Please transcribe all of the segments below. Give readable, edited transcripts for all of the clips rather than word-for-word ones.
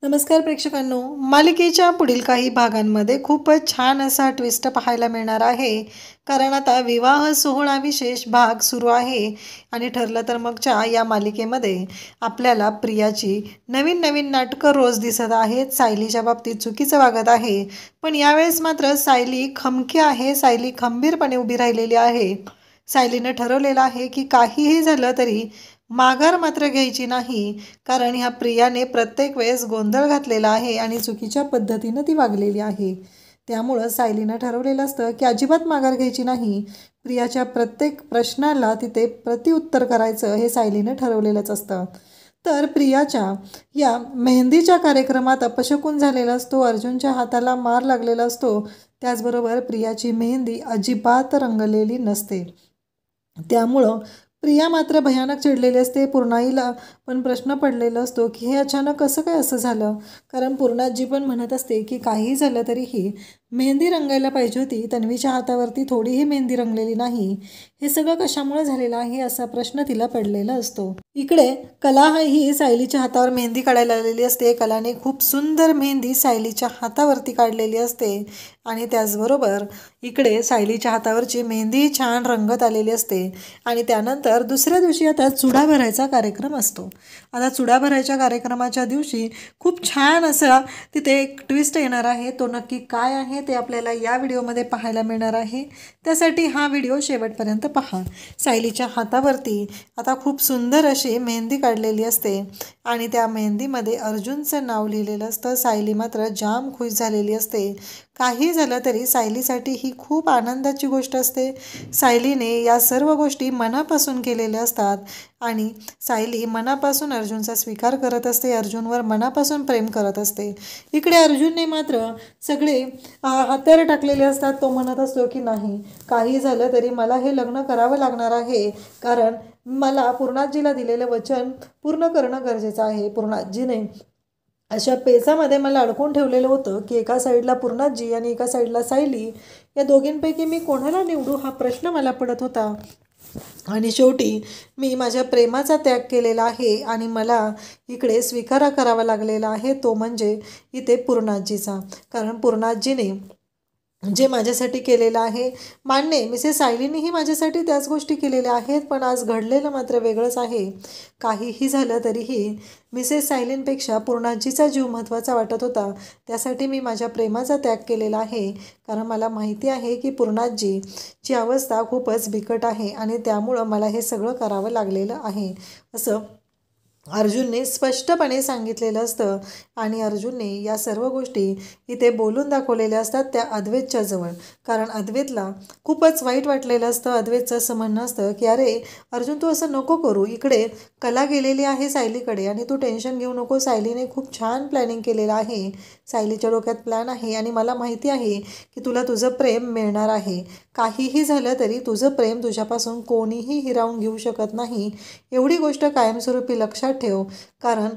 नमस्कार प्रेक्षकांनो, मालिकेच्या पुढील काही भागांमध्ये खूपच छान असा ट्विस्ट पाहायला मिळणार आहे. कारण आता विवाह सोहळा विशेष भाग सुरू आहे आणि ठरलं तर मगच्या या मालिकेमध्ये आपल्याला प्रियाची नवीन नवीन नाटकं रोज दिसत आहेत. सायलीच्या बाबतीत चुकीचं वागत आहे, पण यावेळेस मात्र सायली खमकी आहे. सायली खंबीरपणे उभी राहिलेली आहे. सायलीनं ठरवलेलं आहे की काहीही झालं तरी माघार मात्र घ्यायची नाही. कारण ह्या प्रियाने प्रत्येक वेळेस गोंधळ घातलेला आहे आणि चुकीच्या पद्धतीनं ती वागलेली आहे. त्यामुळं सायलीनं ठरवलेलं असतं की अजिबात माघार घ्यायची नाही. प्रियाच्या प्रत्येक प्रश्नाला तिथे प्रतिउत्तर करायचं हे सायलीनं ठरवलेलंच असतं. तर प्रियाच्या या मेहंदीच्या कार्यक्रमात अपशकुन झालेला असतो. अर्जुनच्या हाताला मार लागलेला असतो. त्याचबरोबर प्रियाची मेहंदी अजिबात रंगलेली नसते. त्यामुळं प्रिया मात्र भयानक चिडलेली असते. पूर्णाईला पण प्रश्न पडलेला असतो की हे अचानक कसं काय असं झालं. कारण पूर्णाजी पण म्हणत असते की काही झालं तरीही मेहंदी रंगायला पाहिजे होती. तन्वीच्या हातावरती थोडीही मेहंदी रंगलेली नाही. हे सगळं कशामुळे झालेलं आहे असा प्रश्न तिला पडलेला असतो. इकडे कला ही सायलीच्या हातावर मेहंदी काढायला आलेली असते. कलाने खूप सुंदर मेहंदी सायलीच्या हातावरती काढलेली असते आणि त्याचबरोबर इकडे सायलीच्या हातावरची मेहंदी छान रंगत आलेली असते. आणि त्यानंतर दुसऱ्या दिवशी आता चुडा भरायचा कार्यक्रम असतो. आता चुडा भरायच्या कार्यक्रमाच्या दिवशी खूप छान असा तिथे एक ट्विस्ट येणार आहे. तो नक्की काय आहे ते आपल्याला या व्हिडिओमध्ये पाहायला मिळणार आहे. त्यासाठी हा व्हिडिओ शेवटपर्यंत पहा. सायलीच्या हातावरती आता खूप सुंदर अशी मेहंदी काढलेली असते आणि त्या मेहंदीमध्ये अर्जुनचं नाव लिहिलेलं असतं. सायली मात्र जाम खुश झालेली असते. काही झालं तरी सायलीसाठी ही खूप आनंदाची गोष्ट असते. सायलीने या सर्व गोष्टी मनापासून केलेल्या असतात आणि सायली मनापासून अर्जुनचा स्वीकार करत असते. अर्जुनवर मनापासून प्रेम करत असते. इकडे अर्जुनने मात्र सगळे हात्यारे टाकलेले असतात. तो म्हणत असतो की नाही, काही झालं तरी मला हे लग्न करावं लागणार आहे. कारण मला पूर्णाजीला दिलेलं वचन पूर्ण करणं गरजेचं आहे. पूर्णाजीने अशा पेचामध्ये मला अडकून ठेवलेलं होतं की एका साईडला पूर्णाजी आणि एका साईडला सायली, या दोघींपैकी मी कोणाला निवडू हा प्रश्न मला पडत होता. आणि शेवटी मी माझ्या प्रेमाचा त्याग केलेला आहे आणि मला इकडे स्वीकार करावा लागलेला आहे, तो म्हणजे इथे पूर्णाजीचा. कारण पूर्णाजीने जे माझ्यासाठी केलेलं आहे, मान्य मिसेस सायलीनेही माझ्यासाठी त्याच गोष्टी केलेल्या आहेत, पण आज घडलेलं मात्र वेगळंच आहे. काहीही झालं तरीही मिसेस सायलींपेक्षा पूर्णाजीचा जीव महत्त्वाचा वाटत होता. त्यासाठी मी माझ्या प्रेमाचा त्याग केलेला आहे. कारण मला माहिती आहे की पूर्णाजीची अवस्था खूपच बिकट आहे आणि त्यामुळं मला हे सगळं करावं लागलेलं आहे असं अर्जुनने स्पष्टपणे सांगितलेलं असतं. आणि अर्जुनने या सर्व गोष्टी इथे बोलून दाखवलेल्या असतात त्या अद्वैतच्या जवळ. कारण अद्वैतला खूपच वाईट वाटलेलं असतं. अद्वैतचं असं म्हणणं असतं की अरे अर्जुन, तू असं नको करू. इकडे कला गेलेली आहे सायलीकडे आणि तू टेन्शन घेऊ नको. सायलीने खूप छान प्लॅनिंग केलेलं आहे. सायलीच्या डोक्यात प्लॅन आहे आणि मला माहिती आहे की तुला तुझं प्रेम मिळणार आहे. काहीही झालं तरी तुझं प्रेम तुझ्यापासून कोणीही हिरावून घेऊ शकत नाही. एवढी गोष्ट कायमस्वरूपी लक्षात ठेव. कारण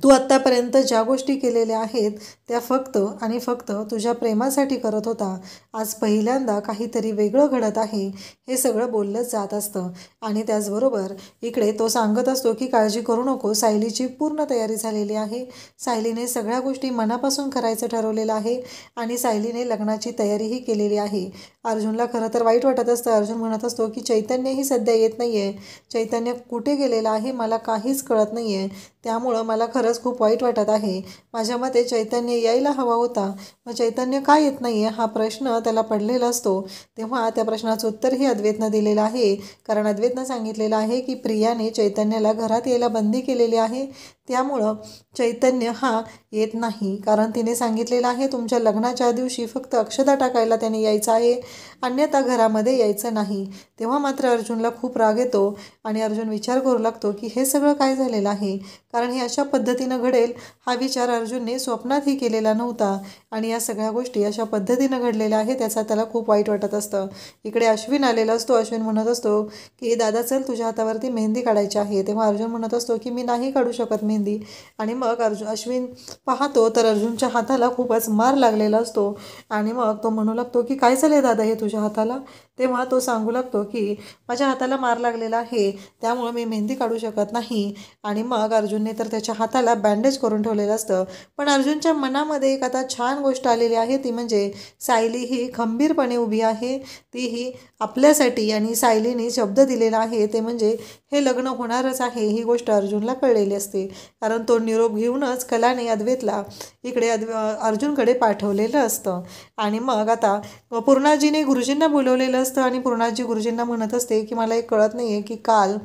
तू आत्तापर्यंत ज्या गोष्टी केलेल्या आहेत त्या फक्त आणि फक्त तुझ्या प्रेमासाठी करत होता. आज पहिल्यांदा काहीतरी वेगळं घडत आहे. हे सगळं बोललं जात असतं. आणि त्याचबरोबर इकडे तो सांगत असतो की काळजी करू नको, सायलीची पूर्ण तयारी झालेली आहे. सायलीने सगळ्या गोष्टी मनापासून करायचं ठरवलेलं आहे आणि सायलीने लग्नाची तयारीही केलेली आहे. अर्जुनला खरं तर वाईट वाटत असतं. अर्जुन म्हणत असतो की चैतन्यही सध्या येत नाही आहे. चैतन्य कुठे गेलेलं आहे मला काहीच कळत नाही आहे. त्यामुळं मला खरंच खूप वाईट वाटत आहे. माझ्या मते चैतन्य यायला हवा होता. मग चैतन्य का येत नाही आहे हा प्रश्न त्याला पडलेला असतो. तेव्हा त्या प्रश्नाचं उत्तरही अद्वैतनं दिलेलं आहे. कारण अद्वैतनं सांगितलेलं आहे की प्रियाने चैतन्याला घरात यायला बंदी केलेली आहे. त्यामुळं चैतन्य हा येत नाही. कारण तिने सांगितलेलं आहे तुमच्या लग्नाच्या दिवशी फक्त अक्षता टाकायला त्याने यायचं आहे, अन्यथा घरामध्ये यायचं नाही. तेव्हा मात्र अर्जुनला खूप राग येतो आणि अर्जुन विचार करू लागतो की हे सगळं काय झालेलं आहे. कारण हे अशा पद्धतीनं घडेल हा विचार अर्जुनने स्वप्नातही केलेला नव्हता. आणि या सगळ्या गोष्टी अशा पद्धतीनं घडलेल्या आहेत त्याचा त्याला खूप वाईट वाटत असतं. इकडे अश्विन आलेला असतो. अश्विन म्हणत असतो की दादा चल तुझ्या हातावरती मेहंदी काढायची आहे. तेव्हा अर्जुन म्हणत असतो की मी नाही काढू शकत मेहंदी. मेहंदी. आणि मग अश्विन पाहतो तर अर्जुनच्या हाताला खूपच मार लागलेला असतो. आणि मग तो म्हणू लागतो की काय झाले दादा हे तुझ्या हाताला. तेव्हा तो सांगू लागतो की माझ्या हाताला मार लागलेला आहे, त्यामुळं मी मेहंदी काढू शकत नाही. आणि मग अर्जुनने तर त्याच्या हाताला बँडेज करून ठेवलेलं असतं. पण अर्जुनच्या मनामध्ये एक आता छान गोष्ट आलेली आहे, ती म्हणजे सायली ही खंबीरपणे उभी आहे. तीही आपल्यासाठी. आणि सायलीने शब्द दिलेला आहे ते म्हणजे हे लग्न होणारच आहे, ही गोष्ट अर्जुनला कळलेली असते. कारण तो निरोप घेऊनच कलाने अद्वैतला इकडे अर्जुनकडे पाठवलेलं असतं. आणि मग आता पूर्णाजीने गुरुजींना बोलवलेलं असतं आणि पूर्णाजी गुरुजींना म्हणत असते की मला एक कळत नाही आहे की काल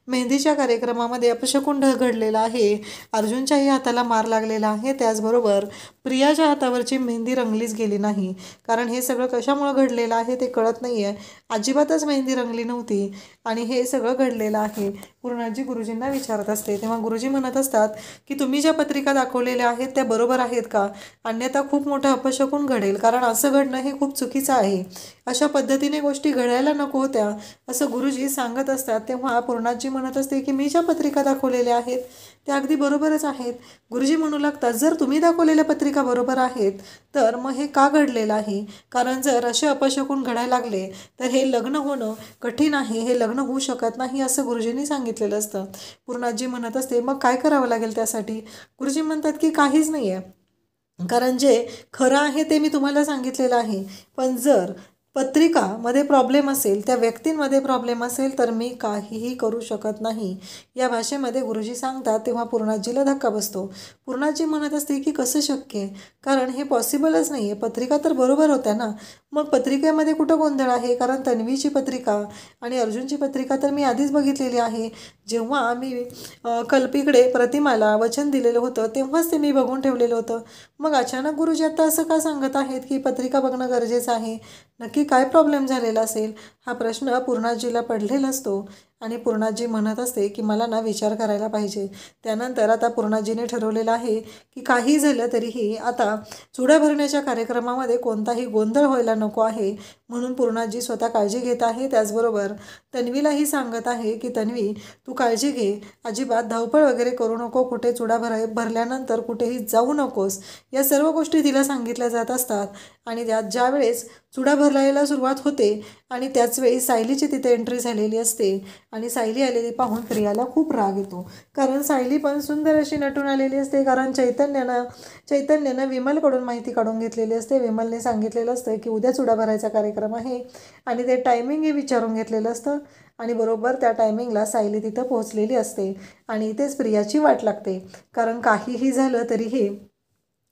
मेहंदीच्या कार्यक्रमामध्ये अपशकुन घडलेला आहे. अर्जुनच्याही हाताला मार लागलेला आहे, त्याचबरोबर प्रियाच्या हातावरची मेहंदी रंगलीच गेली नाही. कारण हे सगळं कशामुळं घडलेलं आहे ते कळत नाही आहे. अजिबातच मेहंदी रंगली नव्हती आणि हे सगळं घडलेलं आहे. पूर्णाजी गुरुजींना विचारत असते तेव्हा गुरुजी म्हणत असतात की तुम्ही ज्या पत्रिका दाखवलेल्या आहेत त्या बरोबर आहेत का, अन्यथा खूप मोठं अपशकुन घडेल. कारण असं घडणं हे खूप चुकीचं आहे. अशा पद्धतीने गोष्टी घडायला नको होत्या असं गुरुजी सांगत असतात. तेव्हा पूर्णाजी म्हणत असते की मी ज्या पत्रिका दाखवलेल्या आहेत त्या अगदी बरोबरच आहेत. गुरुजी म्हणू लागतात जर तुम्ही दाखवलेल्या पत्रिका बरोबर आहेत तर मग हे का घडलेलं आहे. कारण जर असे अपशकुन घडायला लागले तर हे लग्न होणं कठीण आहे, हे लग्न होऊ शकत नाही असं गुरुजींनी सांगितलेलं असतं. पूर्णाजी म्हणत असते मग काय करावं लागेल त्यासाठी. गुरुजी म्हणतात की काहीच नाही आहे, कारण जे खरं आहे ते मी तुम्हाला सांगितलेलं आहे. पण जर पत्रिकामध्ये प्रॉब्लेम असेल, त्या व्यक्तींमध्ये प्रॉब्लेम असेल तर मी काहीही करू शकत नाही, या भाषेमध्ये गुरुजी सांगतात. तेव्हा पूर्णाजीला धक्का बसतो. पूर्णाजी म्हणत असते की कसं शक्य आहे, कारण हे पॉसिबलच नाही आहे. पत्रिका तर बरोबर होत्या ना, मग पत्रिकेमध्ये कुठं गोंधळ आहे. कारण तन्वीची पत्रिका आणि अर्जुनची पत्रिका तर मी आधीच बघितलेली आहे. जेव्हा आम्ही कल्पीकडे प्रतिमाला वचन दिलेलं होतं तेव्हाच ते मी बघून ठेवलेलं होतं. मग अचानक गुरुजी आता असं का सांगत आहेत की पत्रिका बघणं गरजेचं आहे. नक्की काय प्रॉब्लेम झालेला असेल हा प्रश्न पूर्णाजीला पडलेला असतो. आणि पूर्णाजी म्हणत असते की मला ना विचार करायला पाहिजे. त्यानंतर आता पूर्णाजीने ठरवलेलं आहे की काही झालं तरीही आता चुडा भरण्याच्या कार्यक्रमामध्ये कोणताही गोंधळ व्हायला नको आहे, म्हणून पूर्णाजी स्वतः काळजी घेत आहे. त्याचबरोबर तन्वीलाही सांगत आहे की तन्वी तू काळजी घे, अजिबात धावपळ वगैरे करू नको, कुठे चुडा भरल्यानंतर कुठेही जाऊ नकोस, या सर्व गोष्टी तिला सांगितल्या जात असतात. आणि ज्या वेळेस चुडा भरायला सुरुवात होते आणि त्याचवेळी सायलीची तिथे एंट्री झालेली असते आणि सायली आलेली पाहून प्रियाला खूप राग येतो. कारण सायली पण सुंदर अशी नटून आलेली असते. कारण चैतन्यानं विमलकडून माहिती काढून घेतलेली असते. विमलने सांगितलेलं असतं की उद्या चुडा भरायचा कार्यक्रम आहे आणि ते टायमिंगही विचारून घेतलेलं असतं. आणि बरोबर त्या टायमिंगला सायली तिथं पोहोचलेली असते आणि इथेच प्रियाची वाट लागते. कारण काहीही झालं तरीही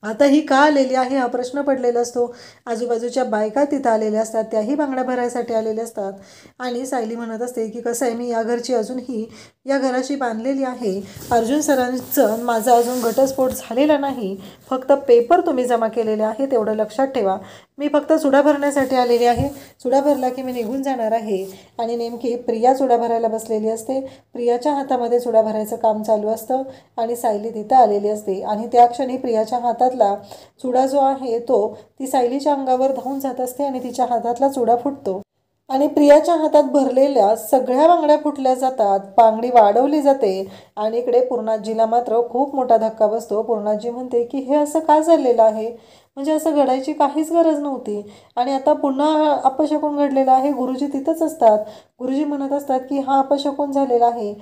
आता ही का आलेली आहे हा प्रश्न पडलेला असतो. आजूबाजूच्या बायका तिथं आलेल्या असतात, त्याही बांगड्या भरायसाठी आलेल्या असतात. आणि सायली म्हणत असते की कसं आहे, मी या घरची अजूनही या घराशी बांधलेली आहे. अर्जुन सरांचं माझा अजून घटस्फोट झालेला नाही, फक्त पेपर तुम्ही जमा केलेले आहे तेवढं लक्षात ठेवा. मी फक्त चुडा भरण्यासाठी आलेली आहे. चुडा भरला की मी निघून जाणार आहे. आणि नेमकी प्रिया चुडा भरायला बसलेली असते. प्रियाच्या हातामध्ये चुडा भरायचं काम चालू असतं आणि सायली तिथं आलेली असते. आणि त्या क्षणी प्रियाच्या हातातला चुडा जो आहे तो ती सायलीच्या अंगावर धावून जात असते आणि तिच्या हातातला चुडा फुटतो. आणि प्रियाच्या हातात भरलेल्या सगळ्या बांगड्या फुटल्या जातात, बांगडी वाढवली जाते. आणि इकडे पूर्णाजीला मात्र खूप मोठा धक्का बसतो. पूर्णाजी म्हणते की हे असं का झालेलं आहे, म्हणजे असं घडायची काहीच गरज नव्हती. आणि आता पुन्हा अपशकुन घडलेलं आहे. गुरुजी तिथंच असतात. गुरुजी म्हणत असतात की हा अपशकुन झालेला आहे.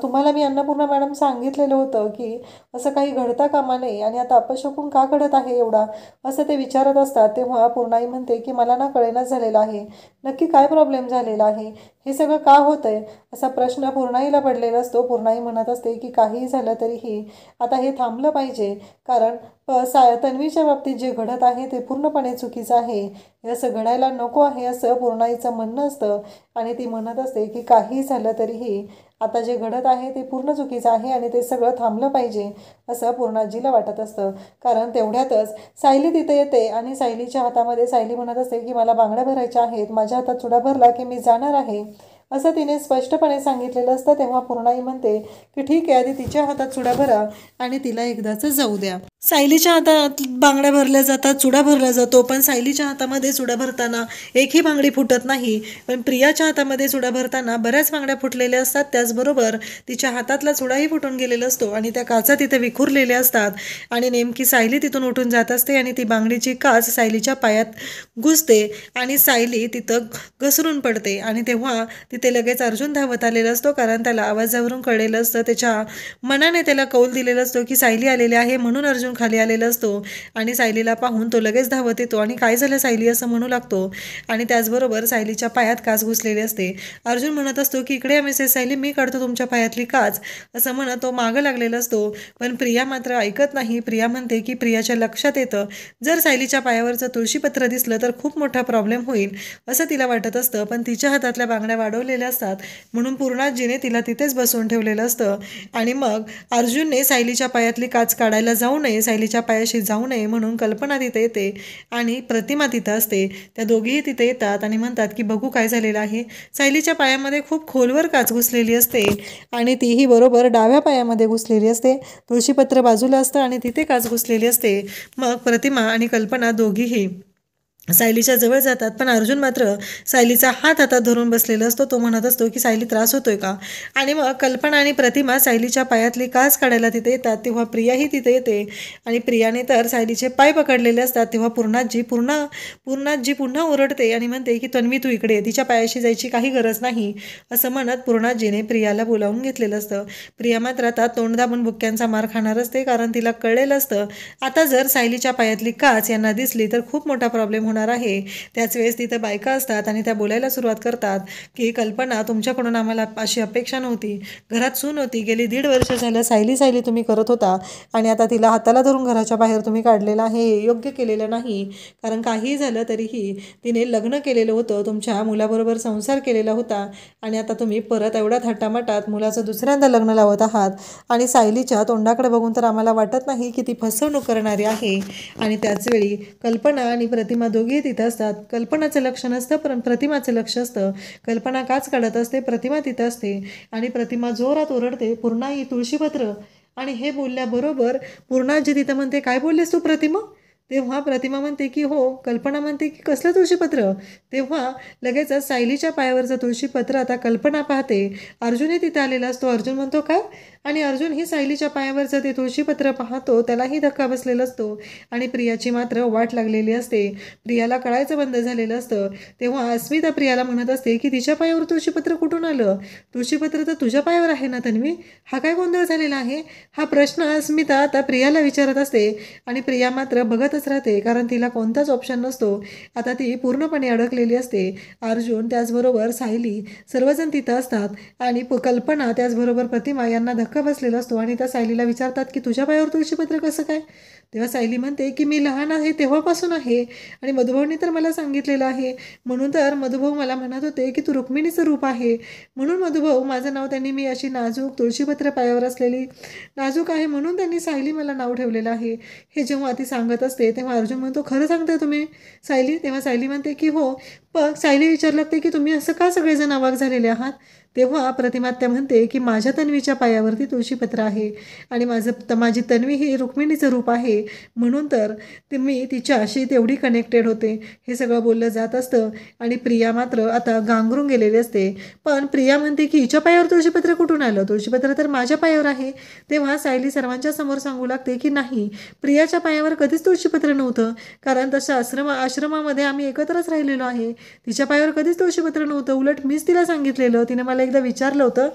तुम्हाला मी अन्नपूर्णा मॅडम सांगितलेलं होतं की असं काही घडता कामा नये आणि आता अपशकुन का घडत आहे एवढा, असं ते विचारत असतात. तेव्हा पूर्णाई म्हणते की मला ना कळेनाच झालेलं आहे, नक्की काय प्रॉब्लेम झालेला आहे, हे सगळं का होतं आहे, असा प्रश्न पूर्णाईला पडलेला असतो. पूर्णाई म्हणत असते की काहीही झालं तरीही आता हे थांबलं पाहिजे. कारण तन्वीच्या बाबतीत जे घडत आहे ते पूर्णपणे चुकीचं आहे, हे असं घडायला नको आहे असं पूर्णाईचं म्हणणं असतं. आणि ती म्हणत असते की काही झालं तरीही आता जे घडत आहे ते पूर्ण चुकीचं आहे आणि ते सगळं थांबलं पाहिजे असं पूर्णाजीला वाटत असतं. कारण तेवढ्यातच सायली तिथे येते आणि सायलीच्या हातामध्ये सायली म्हणत असते की मला बांगड्या भरायच्या आहेत, माझ्या हातात चुडा भरला की मी जाणार आहे. असं तिने स्पष्टपणे सांगितलेलं असतं। तेव्हा पूर्णाई म्हणते की ठीक आहे, आधी तिच्या हातात चुडा भरा आणि तिला एकदाच जाऊ द्या। सायलीच्या हातात बांगड्या भरल्या जातात, चुडा भरला जातो, पण सायलीच्या हातामध्ये चुडा भरताना एकही बांगडी फुटत नाही, पण प्रियाच्या हातामध्ये चुडा भरताना बऱ्याच बांगड्या फुटलेल्या असतात। त्याचबरोबर तिच्या हातातला चुडाही फुटून गेलेला असतो आणि त्या काचा तिथे विखुरलेल्या असतात आणि नेमकी सायली तिथून उठून जात असते आणि ती बांगडीची काच सायलीच्या पायात घुसते आणि सायली तिथं घसरून पडते आणि तेव्हा तिथे लगेच अर्जुन धावत आलेला असतो, कारण त्याला आवाजावरून कळलेलं असतं, त्याच्या मनाने त्याला कौल दिलेला असतो की सायली आलेली आहे, म्हणून अर्जुन खाली आलेला असतो आणि सायलीला पाहून तो लगेच धावत येतो आणि काय झालं सायली असं म्हणू लागतो आणि त्याचबरोबर सायलीच्या पायात काच घुसलेली असते। अर्जुन म्हणत असतो की इकडे मिसेस सायली, मी काढतो तुमच्या पायातली काच असं म्हणत तो मागं लागलेला असतो, पण प्रिया मात्र ऐकत नाही। प्रिया म्हणते की प्रियाच्या लक्षात येतं जर सायलीच्या पायावरचं तुळशीपत्र दिसलं तर खूप मोठा प्रॉब्लेम होईल असं तिला वाटत असतं, पण तिच्या हातातल्या बांगड्या वाढवलेल्या असतात म्हणून पूर्णाजीने तिला तिथेच बसवून ठेवलेलं असतं आणि मग अर्जुनने सायलीच्या पायातली काच काढायला जाऊ नये, सायलीच्या पायाशी जाऊ नये म्हणून कल्पना तिथे येते आणि प्रतिमा तिथं असते। त्या दोघीही तिथे येतात आणि म्हणतात की बघू काय झालेलं आहे। सायलीच्या पायामध्ये खूप खोलवर काच घुसलेली असते आणि तीही बरोबर डाव्या पायामध्ये घुसलेली असते। तुळशीपत्र बाजूला असतं आणि तिथे काच घुसलेली असते। मग प्रतिमा आणि कल्पना दोघीही सायलीच्या जवळ जातात, पण अर्जुन मात्र सायलीचा हात हातात धरून बसलेला असतो। तो म्हणत असतो की सायली त्रास होतोय का, आणि मग कल्पना आणि प्रतिमा सायलीच्या पायातली काच काढायला तिथे येतात। तेव्हा प्रियाही तिथे येते आणि प्रियाने तर सायलीचे पाय पकडलेले असतात। तेव्हा पूर्णाजी पुन्हा ओरडते आणि म्हणते की तन्वी तू इकडे, तिच्या पायाशी जायची काही गरज नाही असं म्हणत पूर्णाजीने प्रियाला बोलावून घेतलेलं असतं। प्रिया मात्र आता तोंड दाबून बुक्क्यांचा मार खाणार असते, कारण तिला कळलेलं असतं आता जर सायलीच्या पायातली काच यांना दिसली तर खूप मोठा प्रॉब्लेम होणार आहे। त्याच वेळेस तिथे बायका असतात आणि त्या बोलायला सुरुवात करतात की कल्पना, तुमच्याकडून आम्हाला अशी अपेक्षा नव्हती, घरात सून होती, गेली 1.5 वर्ष झालं सायली तुम्ही करत होता आणि आता तिला हाताला धरून घराच्या बाहेर तुम्ही काढलेलं आहे, हे योग्य केलेलं नाही, कारण काहीही झालं तरीही तिने लग्न केलेलं होतं, तुमच्या मुलाबरोबर संसार केलेला होता आणि आता तुम्ही परत एवढ्या थाटामाटात मुलाचं दुसऱ्यांदा लग्न लावत आहात आणि सायलीच्या तोंडाकडे बघून तर आम्हाला वाटत नाही की ती फसवणूक करणारी आहे। आणि त्याचवेळी कल्पना आणि प्रतिमा दोघी तिथं असतात। कल्पनाचं लक्ष नसतं पण प्रतिमाचं लक्ष असतं। कल्पना काच काढत असते, प्रतिमा तिथं असते आणि प्रतिमा जोरात ओरडते पूर्णाई तुळशीपत्र, आणि हे बोलल्याबरोबर पूर्णाजी तिथं म्हणते काय बोललेस तू प्रतिमा। तेव्हा प्रतिमा म्हणते की हो, कल्पना म्हणते की कसलं तुळशीपत्र। तेव्हा लगेचच सायलीच्या पायावरचं तुळशीपत्र आता कल्पना पाहते। अर्जुनही तिथे आलेला असतो। अर्जुन म्हणतो काय, आणि अर्जुन ही सायलीच्या पायावरचं ते तुळशीपत्र पाहतो, त्यालाही धक्का बसलेला असतो आणि प्रियाची मात्र वाट लागलेली असते। प्रियाला कळायचं बंद झालेलं असतं। तेव्हा अस्मिता प्रियाला म्हणत असते की तिच्या पायावर तुळशीपत्र कुठून आलं, तुळशीपत्र तर तुझ्या पायावर आहे ना तन्वी, हा काय गोंधळ झालेला आहे। हा प्रश्न अस्मिता आता प्रियाला विचारत असते आणि प्रिया मात्र बघतच राहते, कारण तिला कोणताच ऑप्शन नसतो। आता ती पूर्णपणे अडकलेली असते। अर्जुन त्याचबरोबर सायली सर्वजण तिथं असतात आणि कल्पना त्याचबरोबर प्रतिमा यांना धक्का बसलेला असतो आणि त्या सायलीला विचारतात की तुझ्या पायावर तुळशीपत्र कसं काय। तेव्हा सायली म्हणते की मी लहान आहे तेव्हापासून आहे आणि मधुभाऊनी तर मला सांगितलेलं आहे, म्हणून तर मधुभाऊ मला म्हणत होते की तू रुक्मिणीचं रूप आहे, म्हणून मधुभाऊ माझं नाव त्यांनी, मी अशी नाजूक तुळशीपत्र पायावर असलेली नाजूक आहे म्हणून त्यांनी सायली मला नाव ठेवलेलं आहे। हे जेव्हा ती सांगत असते तेव्हा अर्जुन म्हणतो खरं सांगताय तुम्ही सायली। तेव्हा सायली म्हणते की हो, पण सायली विचारलं ते की तुम्ही असं का सगळेजण अवाक झालेले आहात। तेव्हा प्रतिमात्या म्हणते की माझ्या तन्वीच्या पायावरती तुळशीपत्र आहे आणि माझी तन्वी ही रुक्मिणीचं रूप आहे, म्हणून तर मी तिच्याशी तेवढी कनेक्टेड होते। हे सगळं बोललं जात असतं आणि प्रिया मात्र आता गांगरून गेलेली असते। पण प्रिया म्हणते की हिच्या पायावर तुळशीपत्र कुठून आलं, तुळशीपत्र तर माझ्या पायावर आहे। तेव्हा सायली सर्वांच्या समोर सांगू लागते की नाही, प्रियाच्या पायावर कधीच तुळशीपत्र नव्हतं, कारण तसं आश्रमामध्ये आम्ही एकत्रच राहिलेलो आहे, तिच्या पायावर कधीच तुळशीपत्र नव्हतं। उलट मीच तिला सांगितलेलं, तिने मला एकदा विचारलं होतं,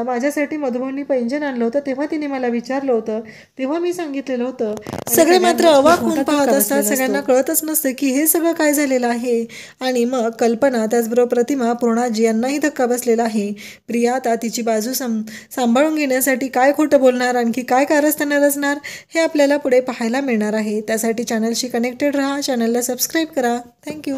माझ्यासाठी मधुभाऊंनी पैंजण आणलं होतं तेव्हा तिने मला विचारलं होतं, तेव्हा मी सांगितलेलं होतं। सगळे मात्र अवाक होऊन पाहत असतात, सगळ्यांना कळतच नसतं की हे सगळं काय झालेलं आहे। आणि मग कल्पना त्याचबरोबर प्रतिमा पूर्णाजी यांनाही धक्का बसलेला आहे। प्रिया आता तिची बाजू सांभाळून घेण्यासाठी काय खोटं बोलणार, आणखी काय कारस्थानं रचणार, हे आपल्याला पुढे पाहायला मिळणार आहे। त्यासाठी चॅनलशी कनेक्टेड राहा, चॅनलला सबस्क्राईब करा। थँक्यू।